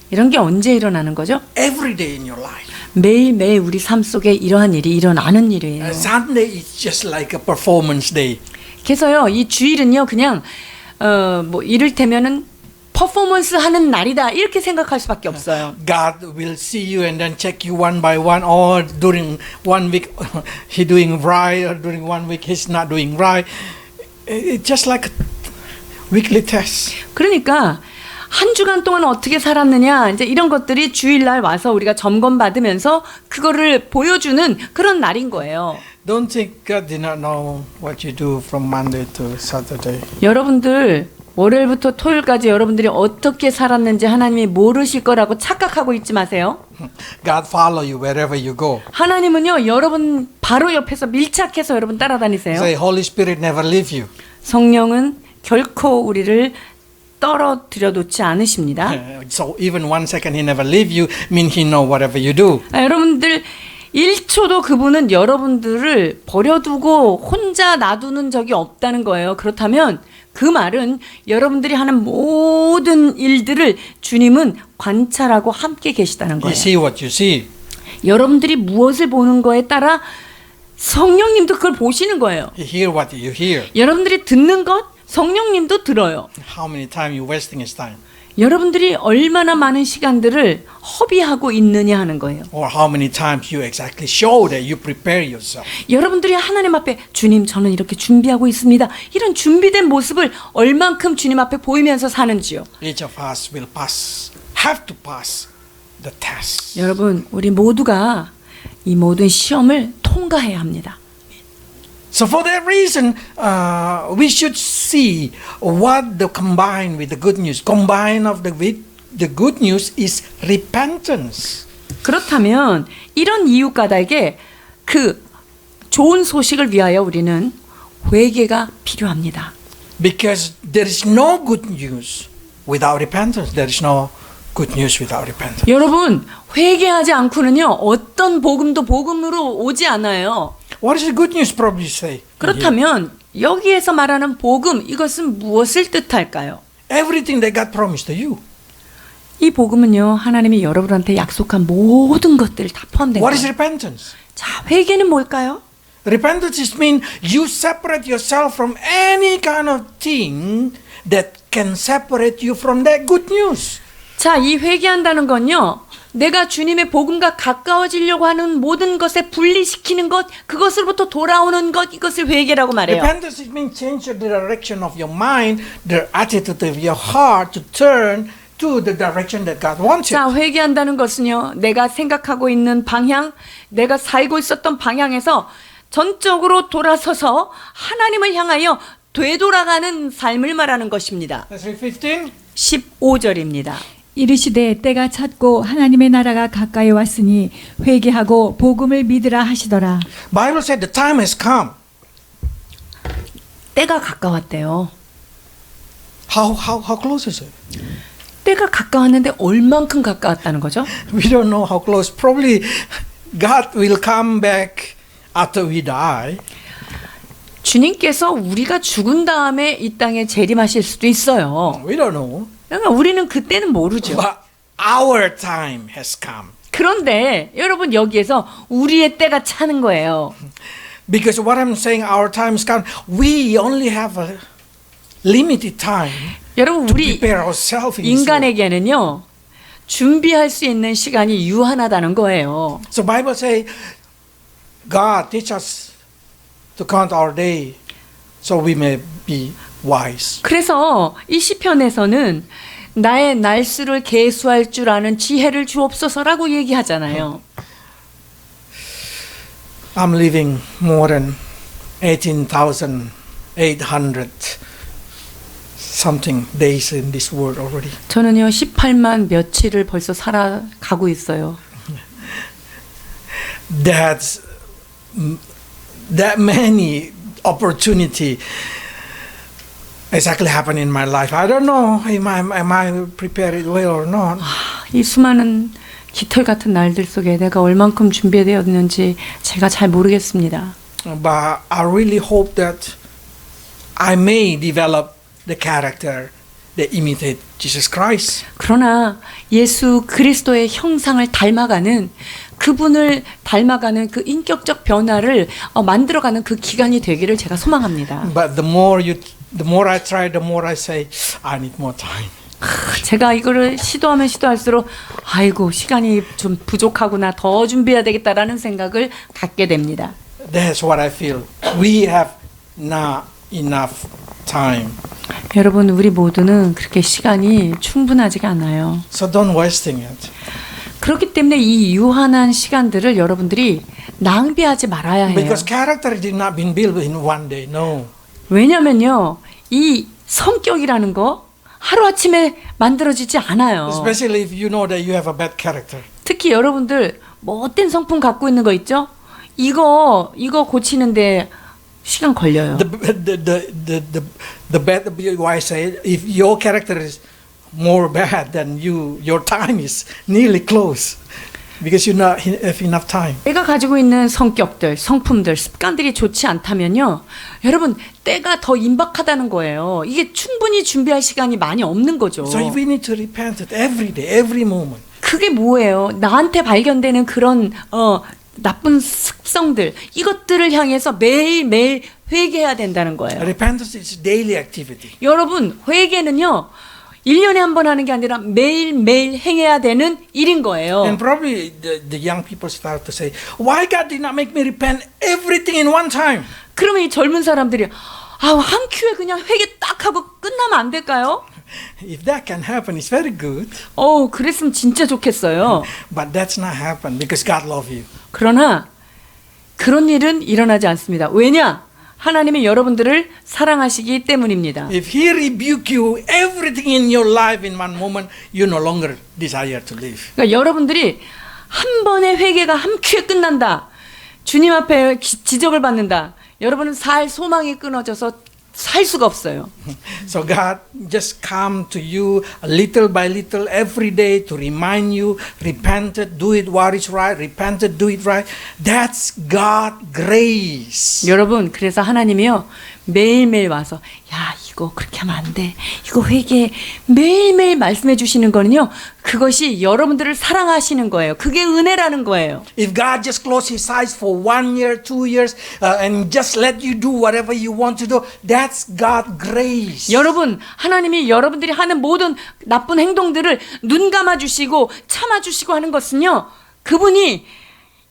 이런 게 언제 일어나는 거죠? Every day in your life. 매일매일 우리 삶 속에 이러한 일이 일어나는 일이에요. Sunday is just like a performance day. 그래서요, 이 주일은요, 그냥 뭐 이를테면은 퍼포먼스 하는 날이다 이렇게 생각할 수밖에 없어요. God will see you and then check you one by one. Or during 1 week he doing right, or during 1 week he's not doing right. It's just like a weekly test. 그러니까 한 주간 동안 어떻게 살았느냐 이제 이런 것들이 주일날 와서 우리가 점검 받으면서 그거를 보여주는 그런 날인 거예요. Don't think God did not know what you do from Monday to Saturday. 여러분들 월요일부터 토요일까지 여러분들이 어떻게 살았는지 하나님이 모르실 거라고 착각하고 있지 마세요. God follow you wherever you go. 하나님은요, 여러분 바로 옆에서 밀착해서 여러분 따라다니세요. Say, Holy Spirit never leave you. 성령은 결코 우리를 떨어뜨려 놓지 않으십니다. So even 1 second He never leave you, mean He know whatever you do. 여러분들 1초도 그분은 여러분들을 버려두고 혼자 놔두는 적이 없다는 거예요. 그렇다면 그 말은 여러분들이 하는 모든 일들을 주님은 관찰하고 함께 계시다는 You 거예요. see what you see. 여러분들이 무엇을 보는 거에 따라 성령님도 그걸 보시는 거예요. You hear what you hear. 여러분들이 듣는 것 성령님도 들어요. How many time you wasting His time? 여러분들이 얼마나 많은 시간들을 허비하고 있느냐 하는 거예요. Or how many times you exactly show that you prepare yourself. 여러분들이 하나님 앞에 주님 저는 이렇게 준비하고 있습니다. 이런 준비된 모습을 얼만큼 주님 앞에 보이면서 사는지요. Each of us will have to pass the test. 여러분 우리 모두가 이 모든 시험을 통과해야 합니다. So for that reason, we should see what the combine with the good news. Combine of with the good news is repentance. 그렇다면 이런 이웃가다에게 그 좋은 소식을 위하여 우리는 회개가 필요합니다. Because there is no good news without repentance. There is no good news without repentance. 여러분 회개하지 않고는요 어떤 복음도 복음으로 오지 않아요. What is the good news? Probably say. 그렇다면 여기에서 말하는 복음 이것은 무엇을 뜻할까요? Everything that God promised to you. 이 복음은요 하나님이 여러분한테 약속한 모든 것들 다 포함된 What is 거예요. repentance? 자 회개는 뭘까요? Repentance is mean you separate yourself from any kind of thing that can separate you from that good news. 자, 이 회개한다는 건요. 내가 주님의 복음과 가까워지려고 하는 모든 것에 분리시키는 것, 그것으로부터 돌아오는 것, 이것을 회개라고 말해요. Repentance is mean change the direction of your mind, the attitude of your heart to turn to the direction that God wants 자, it. 회개한다는 것은요. 내가 생각하고 있는 방향, 내가 살고 있었던 방향에서 전적으로 돌아서서 하나님을 향하여 되돌아가는 삶을 말하는 것입니다. Let's read 15. 15절입니다. 이르시되 때가 찼고 하나님의 나라가 가까이 왔으니 회개하고 복음을 믿으라 하시더라. Bible said the time has come. 때가 가까웠대요. How close is it? 때가 가까웠는데 얼만큼 가까웠다는 거죠? We don't know how close. Probably God will come back after we die. 주님께서 우리가 죽은 다음에 이 땅에 재림하실 수도 있어요. We don't know. 그러니까 우리는 그때는 모르죠. But our time has come. 그런데 여러분 여기에서 우리의 때가 차는 거예요. Because what I'm saying, our time has come. We only have a limited time 여러분 to 우리 prepare ourselves in this world. 인간에게는요. 준비할 수 있는 시간이 유한하다는 거예요. So Bible say, God teach us to count our day, so we may be wise. 그래서 이 시편에서는 나의 날수를 계수할 줄 아는 지혜를 주옵소서라고 얘기하잖아요. I'm living more than 18,800 something days in this world already. 저는요 18만 며칠을 벌써 살아가고 있어요. That's that many opportunity exactly happen in my life. I don't know am I prepared well or not. 이 수많은 깃털 같은 날들 속에 내가 얼만큼 준비되었는지 제가 잘 모르겠습니다. But I really hope that I may develop the character that imitate Jesus Christ. 그러나 예수 그리스도의 형상을 닮아가는 그분을 닮아가는 그 인격적 변화를 만들어가는 그 기간이 되기를 제가 소망합니다. But the more I try, the more I say, I need more time. 제가 이거를 시도하면 시도할수록 아이고 시간이 좀 부족하구나 더 준비해야 되겠다라는 생각을 갖게 됩니다. That's what I feel. We have not enough time. 여러분 우리 모두는 그렇게 시간이 충분하지가 않아요. So don't wasting it. 그렇기 때문에 이 유한한 시간들을 여러분들이 낭비하지 말아야 해요. Because character did not been built in one day. No. 왜냐면요. 이 성격이라는 거 하루아침에 만들어지지 않아요. Especially if you know that you have a bad character. 특히 여러분들 뭐 어떤 성품 갖고 있는 거 있죠? 이거 고치는데 시간 걸려요. The bad, why I say, if your character is more bad than you, your time is nearly close because you not have enough time. 내가 가지고 있는 성격들, 성품들, 습관들이 좋지 않다면요. 여러분, 때가 더 임박하다는 거예요. 이게 충분히 준비할 시간이 많이 없는 거죠. So we need to repent it every day, every moment. 그게 뭐예요? 나한테 발견되는 그런 나쁜 습성들, 이것들을 향해서 매일매일 회개해야 된다는 거예요. Repentance is daily activity. 여러분, 회개는요. 1년에 한 번 하는 게 아니라 매일매일 행해야 되는 일인 거예요. And probably the young people start to say, why God did not make me repent everything in one time? 그러면 이 젊은 사람들이 한 큐에 그냥 회개 딱 하고 끝나면 안 될까요? If that can happen, it's very good. 그랬으면 진짜 좋겠어요. But that's not happen because God loves you. 그러나 그런 일은 일어나지 않습니다. 왜냐? 하나님이 여러분들을 사랑하시기 때문입니다. If He rebuke you everything in your life in one moment, you no longer desire to live. 그러니까 여러분들이 한 번의 회개가 한 큐에 끝난다. 주님 앞에 지적을 받는다. 여러분은 살 소망이 끊어져서 살 수가 없어요. So God just come to you little by little every day to remind you, repent it, do it what is right, repent it, do it right. That's God grace. 여러분, 그래서 하나님이요 매일매일 와서 이거 그렇게 하면 안 돼. 이거 회개 매일매일 말씀해 주시는 거는요. 그것이 여러분들을 사랑하시는 거예요. 그게 은혜라는 거예요. If God just close His eyes for 1 year, 2 years, and just let you do whatever you want to do, that's God grace. 여러분, 하나님이 여러분들이 하는 모든 나쁜 행동들을 눈 감아 주시고 참아 주시고 하는 것은요. 그분이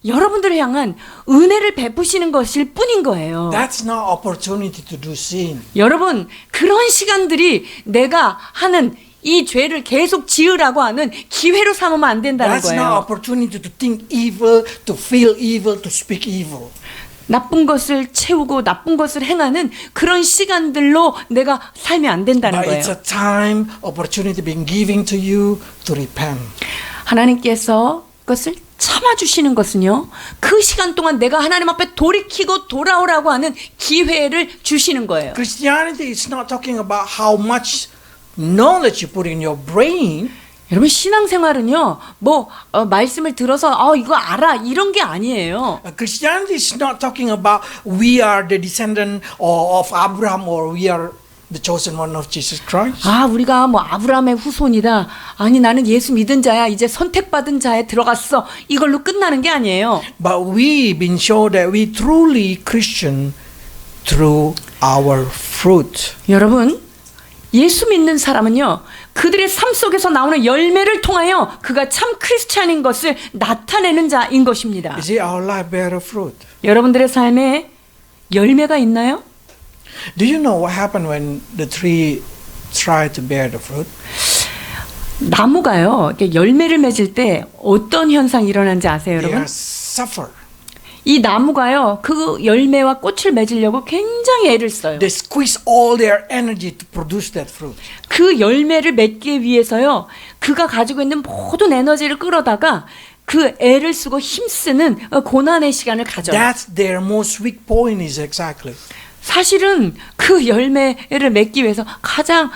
여러분들을 향한 은혜를 베푸시는 것일 뿐인 거예요. That's not opportunity to do sin. 여러분, 그런 시간들이 내가 하는 이 죄를 계속 지으라고 하는 기회로 삼으면 안 된다는 That's not 거예요. opportunity to think evil, to feel evil, to speak evil. 나쁜 것을 채우고 나쁜 것을 행하는 그런 시간들로 내가 살면 안 된다는 But 거예요. it's a time, opportunity being given to you to repent. 하나님께서 그것을 참아주시는 것은요. 그 시간 동안 내가 하나님 앞에 돌이키고 돌아오라고 하는 기회를 주시는 거예요. Christianity is not talking about how much knowledge you put in your brain. 여러분 신앙생활은요. 말씀을 들어서 이거 알아 이런 게 아니에요. Christianity is not talking about we are the descendant of Abraham or we are the chosen one of Jesus Christ. 우리가 아브라함의 후손이다. 아니 나는 예수 믿은 자야. 이제 선택받은 자에 들어갔어. 이걸로 끝나는 게 아니에요. But we've been shown that we truly Christian through our fruit. 여러분 예수 믿는 사람은요. 그들의 삶 속에서 나오는 열매를 통하여 그가 참 크리스찬인 것을 나타내는 자인 것입니다. Is it our life bear fruit? 여러분들의 삶에 열매가 있나요? Do you know what happened when the tree tried to bear the fruit? 나무가요. 이렇게 열매를 맺을 때 어떤 현상이 일어나는지 아세요, They 여러분? are suffer. 이 나무가요. 그 열매와 꽃을 맺으려고 굉장히 애를 써요. They squeeze all their energy to produce that fruit. 그 열매를 맺기 위해서요. 그가 가지고 있는 모든 에너지를 끌어다가 그 애를 쓰고 힘쓰는 고난의 시간을 가져요. That's their most weak point is exactly. 사실은 그 열매를 맺기 위해서 가장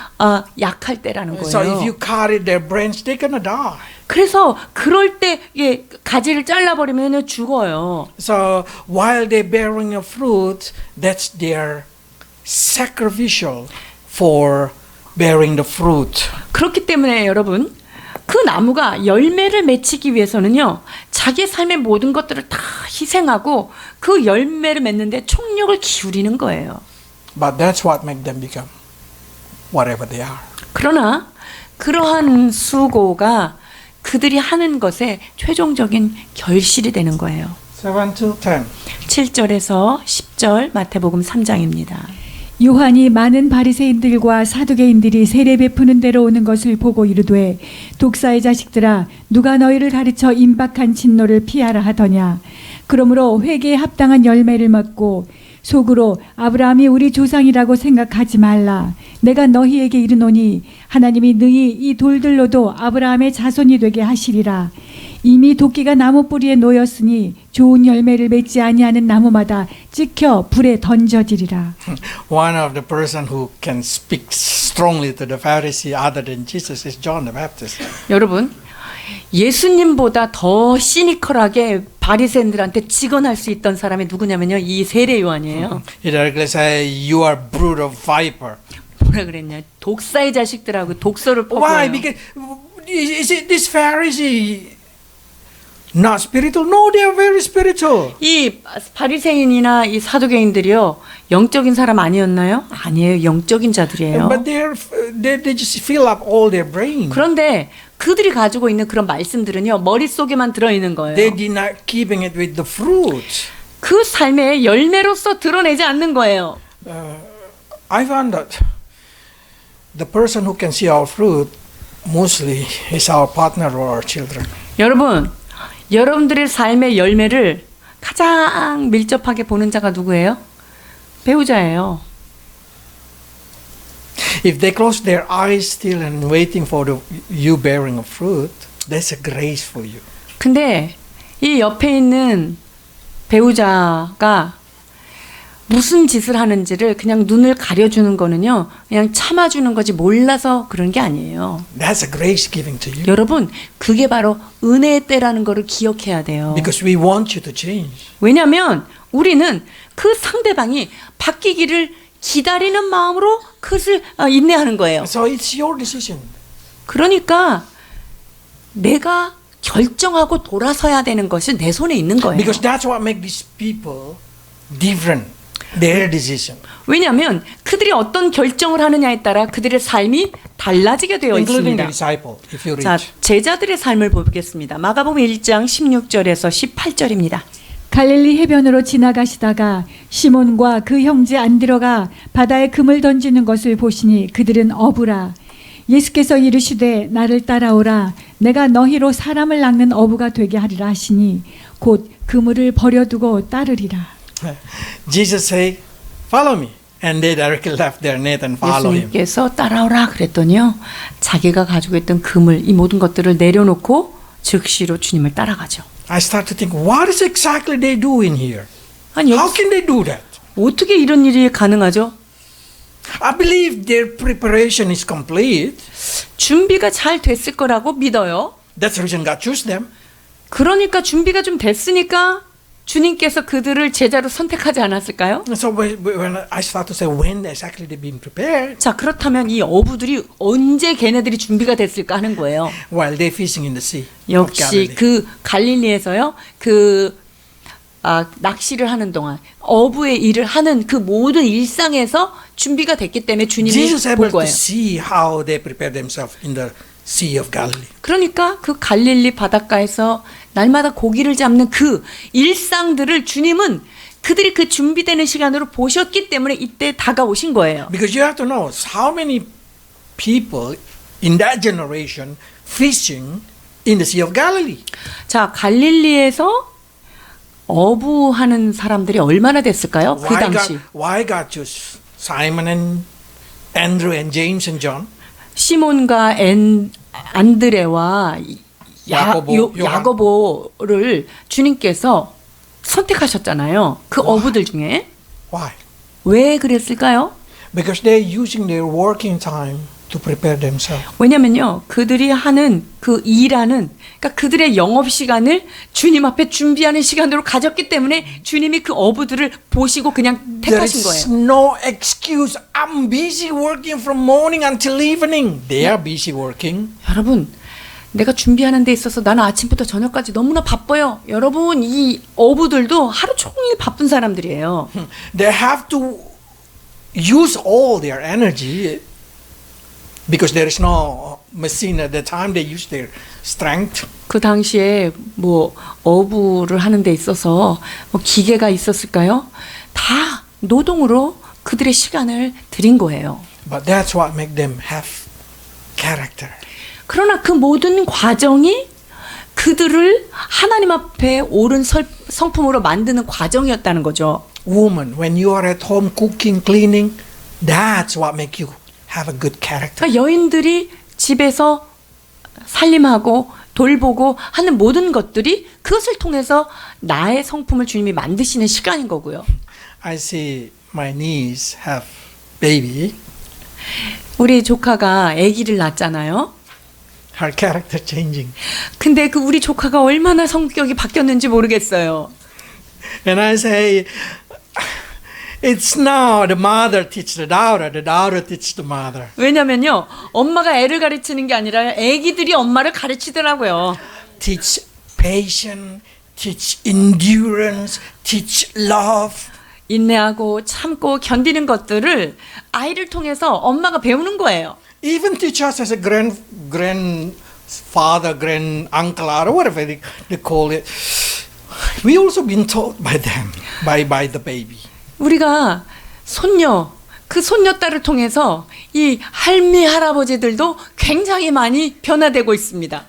약할 때라는 거예요. So if you cut it, their branch, they're gonna die. 그래서 그럴 때 가지를 잘라버리면 죽어요. So while they're bearing a fruit, that's their sacrificial for bearing the fruit. 그렇기 때문에 여러분 그 나무가 열매를 맺히기 위해서는요. 자기의 삶의 모든 것들을 다 희생하고 그 열매를 맺는데 총력을 기울이는 거예요. But that's what makes them become whatever they are. 그러나 그러한 수고가 그들이 하는 것에 최종적인 결실이 되는 거예요. 7 to 10. 7절에서 10절 마태복음 3장입니다. 요한이 많은 바리새인들과 사두개인들이 세례 베푸는 데로 오는 것을 보고 이르되 독사의 자식들아 누가 너희를 가르쳐 임박한 진노를 피하라 하더냐. 그러므로 회개에 합당한 열매를 맺고 속으로 아브라함이 우리 조상이라고 생각하지 말라. 내가 너희에게 이르노니 하나님이 능히 이 돌들로도 아브라함의 자손이 되게 하시리라. 이미 도끼가 나무 뿌리에 놓였으니 좋은 열매를 맺지 아니하는 나무마다 찍혀 불에 던져지리라. One of the person who can speak strongly to the Pharisee other than Jesus is John the Baptist. 여러분, 예수님보다 더 시니컬하게 바리새인들한테 직언할 수 있던 사람이 누구냐면요, 이 세례 요한이에요. He directly say, "You are brood of viper." 뭐라 그랬냐? 독사의 자식들하고 독소를 Why? 퍼부어요. Because is it this Pharisee not spiritual? No, they are very spiritual. 이 바리새인이나 이 사두개인들이요, 영적인 사람 아니었나요? 아니에요, 영적인 자들이에요. But they just fill up all their brain. 그런데 그들이 가지고 있는 그런 말씀들은요, 머릿속에만 들어있는 거예요. They did not keeping it with the fruit. 그 삶의 열매로서 드러내지 않는 거예요. I found that the person who can see our fruit mostly is our partner or our children. 여러분, 여러분들의 삶의 열매를 가장 밀접하게 보는 자가 누구예요? 배우자예요. If they close their eyes still and waiting for you bearing a fruit, that's a grace for you. 근데 이 옆에 있는 배우자가 무슨 짓을 하는지를 그냥 눈을 가려주는 거는요, 그냥 참아주는 거지 몰라서 그런 게 아니에요. That's a grace giving to you. 여러분, 그게 바로 은혜의 때라는 거를 기억해야 돼요. Because we want you to change. 왜냐하면 우리는 그 상대방이 바뀌기를 기다리는 마음으로 그것을 인내하는 거예요. So it's your decision. 그러니까 내가 결정하고 돌아서야 되는 것이 내 손에 있는 거예요. Because that's what makes these people different. Their decision. 왜냐하면 그들이 어떤 결정을 하느냐에 따라 그들의 삶이 달라지게 되어 Including the 있습니다. disciple, if you 자, read. 제자들의 삶을 보겠습니다. 마가복음 1장 16절에서 18절입니다. 갈릴리 해변으로 지나가시다가 시몬과 그 형제 안드레가 바다에 금을 던지는 것을 보시니 그들은 어부라. 예수께서 이르시되 나를 따라오라. 내가 너희로 사람을 낚는 어부가 되게 하리라 하시니 곧 그물을 버려두고 따르리라. Jesus said, "Follow me," and they directly left their net and followed him. 예수님께서 따라오라 그랬더니요, 자기가 가지고 있던 그물, 이 모든 것들을 내려놓고 즉시로 주님을 따라가죠. I start to think, what is exactly they doing here? 아니, How can they do that? 어떻게 이런 일이 가능하죠? I believe their preparation is complete. 준비가 잘 됐을 거라고 믿어요. That's the reason God chose them. 그러니까 준비가 좀 됐으니까 주님께서 그들을 제자로 선택하지 않았을까요? So when I start to say, when exactly they've been prepared, 자, 그렇다면 이 어부들이 언제 걔네들이 준비가 됐을까 하는 거예요. while they're fishing in the sea of 역시 Galilee. 그 갈릴리에서요, 낚시를 하는 동안 어부의 일을 하는 그 모든 일상에서 준비가 됐기 때문에 주님이 Jesus 볼 able to 거예요. see how they prepare themselves in the Sea of Galilee. 그러니까 그 갈릴리 바닷가에서 날마다 고기를 잡는 그 일상들을 주님은 그들이 그 준비되는 시간으로 보셨기 때문에 이때 다가오신 거예요. Because you have to know how many people in that generation fishing in the Sea of Galilee. 자, 갈릴리에서 어부하는 사람들이 얼마나 됐을까요? 그 당시. Why God chose Simon and Andrew and James and John? 시몬과 안드레와 야고보, 요한. 야고보를 주님께서 선택하셨잖아요. 그 어부들 중에. Why? 왜 그랬을까요? Because they're using their working time to prepare themselves. 왜냐면요, 그들이 하는 그 일하는, 그러니까 그들의 영업 시간을 주님 앞에 준비하는 시간으로 가졌기 때문에 주님이 그 어부들을 보시고 그냥 There 택하신 is 거예요. no excuse. I'm busy working from morning until evening. They are busy working. 여러분, 내가 준비하는 데 있어서 나는 아침부터 저녁까지 너무나 바빠요. 여러분, 이 어부들도 하루 종일 바쁜 사람들이에요. They have to use all their energy because there is no machine at the time. They use their strength. 그 당시에 뭐 어부를 하는 데 있어서 뭐 기계가 있었을까요? 다 노동으로 그들의 시간을 들인 거예요. But that's what make them have character. 그러나 그 모든 과정이 그들을 하나님 앞에 옳은 성품으로 만드는 과정이었다는 거죠. Woman, when you are at home cooking, cleaning, that's what make you have a good character. 그러니까 여인들이 집에서 살림하고 돌보고 하는 모든 것들이 그것을 통해서 나의 성품을 주님이 만드시는 시간인 거고요. I see my niece have baby. 우리 조카가 아기를 낳았잖아요. Her character changing. 근데 그 우리 조카가 얼마나 성격이 바뀌었는지 모르겠어요. And I say, it's now the mother teach the daughter teach the mother. 왜냐면요, 엄마가 애를 가르치는 게 아니라 아기들이 엄마를 가르치더라고요. Teach patience, teach endurance, teach love. 인내하고 참고 견디는 것들을 아이를 통해서 엄마가 배우는 거예요. Even teach us as a grandfather, grand uncle, or whatever they call it. We also been taught by them, by the baby. 우리가 손녀, 그 손녀딸을 통해서 이 할미 할아버지들도 굉장히 많이 변화되고 있습니다.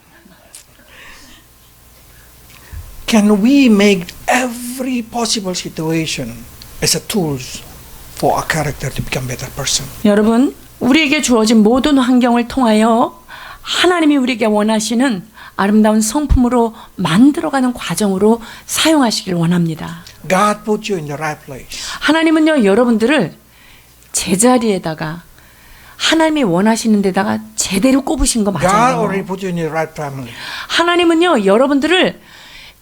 Can we make every possible situation as a tools for our character to become better person? 여러분, 우리에게 주어진 모든 환경을 통하여 하나님이 우리에게 원하시는 아름다운 성품으로 만들어가는 과정으로 사용하시길 원합니다. God put you in the right place. 하나님은요, 여러분들을 제자리에다가 하나님이 원하시는 데다가 제대로 꼽으신 거 God 맞아요. already put you in the right family. 하나님은요, 여러분들을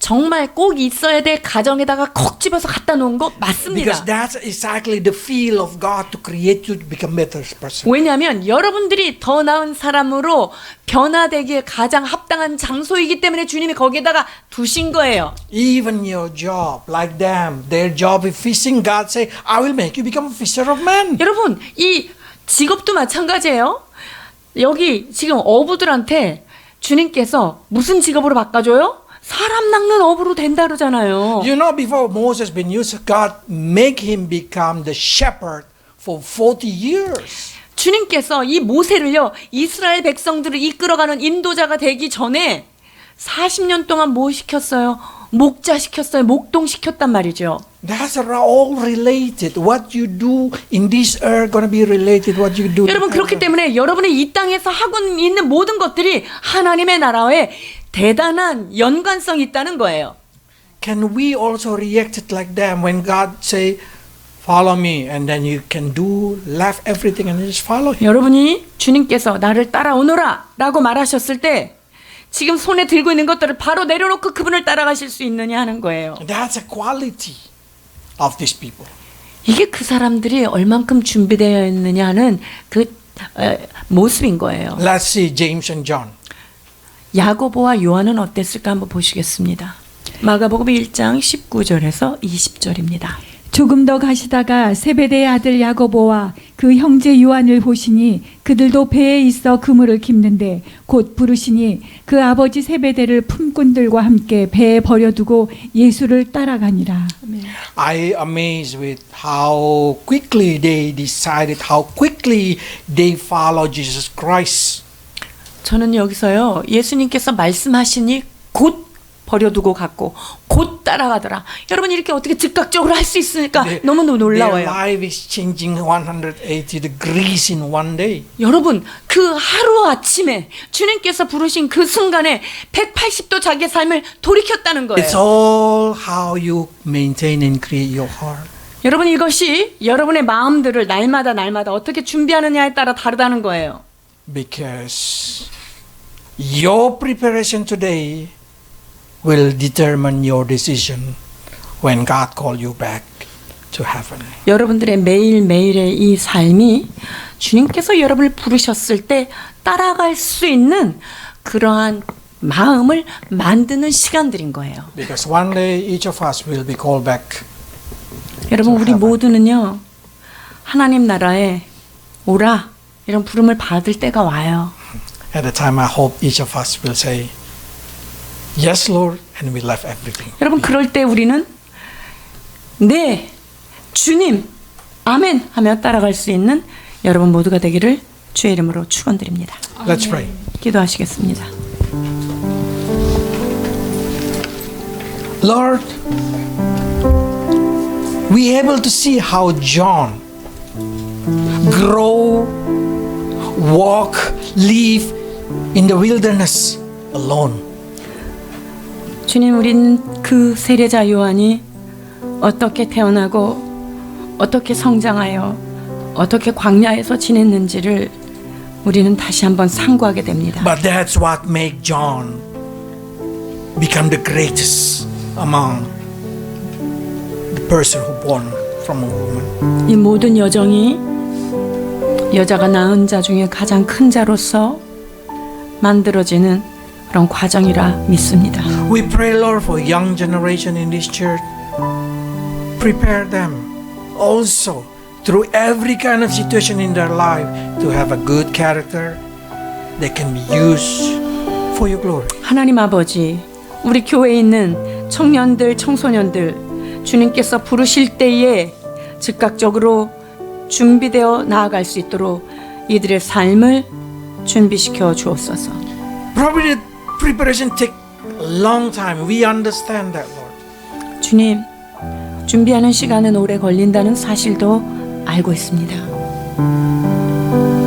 정말 꼭 있어야 될 가정에다가 콕 집어서 갖다 놓은 거 맞습니다. Because that's exactly the feel of God to create you to become better person. 왜냐하면 여러분들이 더 나은 사람으로 변화되기에 가장 합당한 장소이기 때문에 주님이 거기에다가 두신 거예요. Even your job, like them, their job is fishing. God say, I will make you become a fisher of men. 여러분, 이 직업도 마찬가지예요. 여기 지금 어부들한테 주님께서 무슨 직업으로 바꿔줘요? 사람 낚는 어부로 된다 그러잖아요. You know, before Moses been used, God make him become the shepherd for 40 years. 주님께서 이 모세를요, 이스라엘 백성들을 이끌어가는 인도자가 되기 전에 40년 동안 뭐 시켰어요? 목자 시켰어요. 목동 시켰단 말이죠. That's all related. What you do in this earth gonna be related what you do. 여러분, 그렇기 때문에 여러분이 이 땅에서 하고 있는 모든 것들이 하나님의 나라에 대단한 연관성이 있다는 거예요. Can we also react it like them when God say, follow me, and then you can do, left everything and just follow him? 여러분이 주님께서 나를 따라오너라 라고 말하셨을 때 지금 손에 들고 있는 것들을 바로 내려놓고 그분을 따라가실 수 있느냐 하는 거예요. That's a quality of these people. 이게 그 사람들이 얼만큼 준비되어 있느냐 하는 그 모습인 거예요. Let's see James and John. 야고보와 요한은 어땠을까 한번 보시겠습니다. 마가복음 1장 19절에서 20절입니다. 조금 더 가시다가 세베대의 아들 야고보와 그 형제 요한을 보시니 그들도 배에 있어 그물을 깁는데 곧 부르시니 그 아버지 세베대를 품꾼들과 함께 배에 버려두고 예수를 따라가니라. I amazed with how quickly they decided, how quickly they followed Jesus Christ. 저는 여기서요, 예수님께서 말씀하시니 곧 버려두고 갔고 곧 따라가더라. 여러분, 이렇게 어떻게 즉각적으로 할 수 있으니까 너무너무 Their 놀라워요. life is changing 180 degrees in one day. 여러분, 그 하루아침에 주님께서 부르신 그 순간에 180도 자기의 삶을 돌이켰다는 거예요. It's all how you maintain and create your heart. 여러분, 이것이 여러분의 마음들을 날마다 어떻게 준비하느냐에 따라 다르다는 거예요. Because your preparation today will determine your decision when God call you back to heaven. 여러분들의 매일매일의 이 삶이 주님께서 여러분을 부르셨을 때 따라갈 수 있는 그러한 마음을 만드는 시간들인 거예요. Because one day each of us will be called back. 여러분, 우리 모두는요, 하나님 나라에 오라 이런 부름을 받을 때가 와요. At the time, I hope each of us will say, "Yes, Lord," and we left everything. 여러분, 그럴 때 우리는 네, 주님, 아멘 하며 따라갈 수 있는 여러분 모두가 되기를 주의 이름으로 축원드립니다. Let's pray. 기도하시겠습니다. Lord, we able to see how John grow, walk, live in the wilderness alone. 주님, 우린 그 세례자 요한이 어떻게 태어나고 어떻게 성장하여 어떻게 광야에서 지냈는지를 우리는 다시 한번 상고하게 됩니다. But that's what made John become the greatest among the person who born from a woman. 이 모든 여정이 여자가 낳은 자 중에 가장 큰 자로서 만들어지는 그런 과정이라 믿습니다. We pray, Lord, for young generation in this church. Prepare them also through every kind of situation in their life to have a good character that can be used for your glory. 하나님 아버지, 우리 교회에 있는 청년들, 청소년들 주님께서 부르실 때에 즉각적으로 준비되어 나아갈 수 있도록 이들의 삶을 준비시켜 주옵소서. Probably the preparation take a long time. We understand that, Lord. 주님, 준비하는 시간은 오래 걸린다는 사실도 알고 있습니다.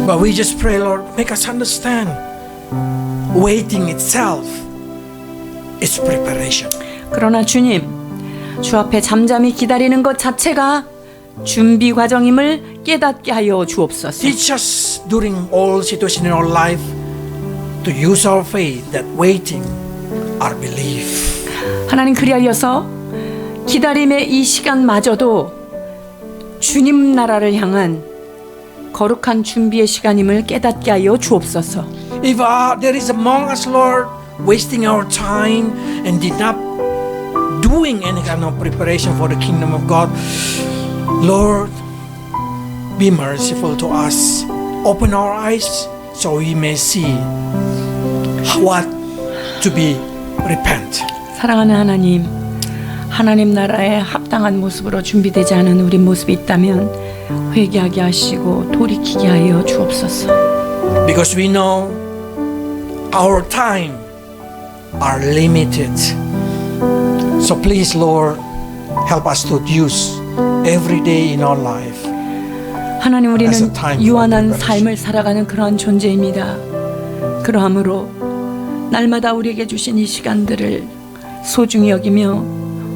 But we just pray, Lord, make us understand. Waiting itself is preparation. 그러나 주님, 주 앞에 잠잠히 기다리는 것 자체가 준비 과정임을 깨닫게 하여 주옵소서. Teach us during all situations in our life to use our faith that waiting are belief. 하나님, 그리하여서 기다림의 이 시간마저도 주님 나라를 향한 거룩한 준비의 시간임을 깨닫게 하여 주옵소서. If there is among us, Lord, wasting our time and did not doing any kind of preparation for the kingdom of God, Lord, be merciful to us. Open our eyes so we may see what to be repent. 사랑하는 하나님, 하나님 나라에 합당한 모습으로 준비되지 않은 우리 모습이 있다면 회개하게 하시고 돌이키게 하여 주옵소서. Because we know our time are limited. So please, Lord, help us to use every day in our life. 하나님, 우리는 As a time for 유한한 preparation. 삶을 살아가는 그러한 존재입니다. 그러하므로 날마다 우리에게 주신 이 시간들을 소중히 여기며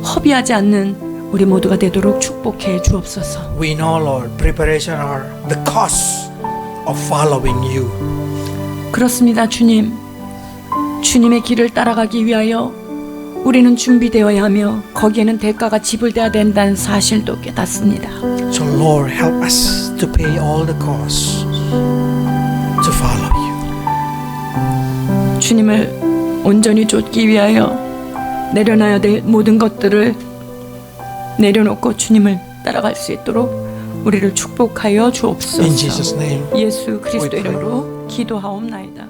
허비하지 않는 우리 모두가 되도록 축복해 주옵소서. We know, Lord, preparation are the cost of following you. 그렇습니다, 주님. 주님의 길을 따라가기 위하여 우리는 준비되어야 하며 거기에는 대가가 지불돼야 된다는 사실도 깨닫습니다. So, Lord, help us to pay all the costs to follow you. 주님을 온전히 쫓기 위하여 내려놔야 될 모든 것들을 내려놓고 주님을 따라갈 수 있도록 우리를 축복하여 In 주옵소서. Jesus' name. 예수 그리스도 we pray. 이름으로 기도하옵나이다.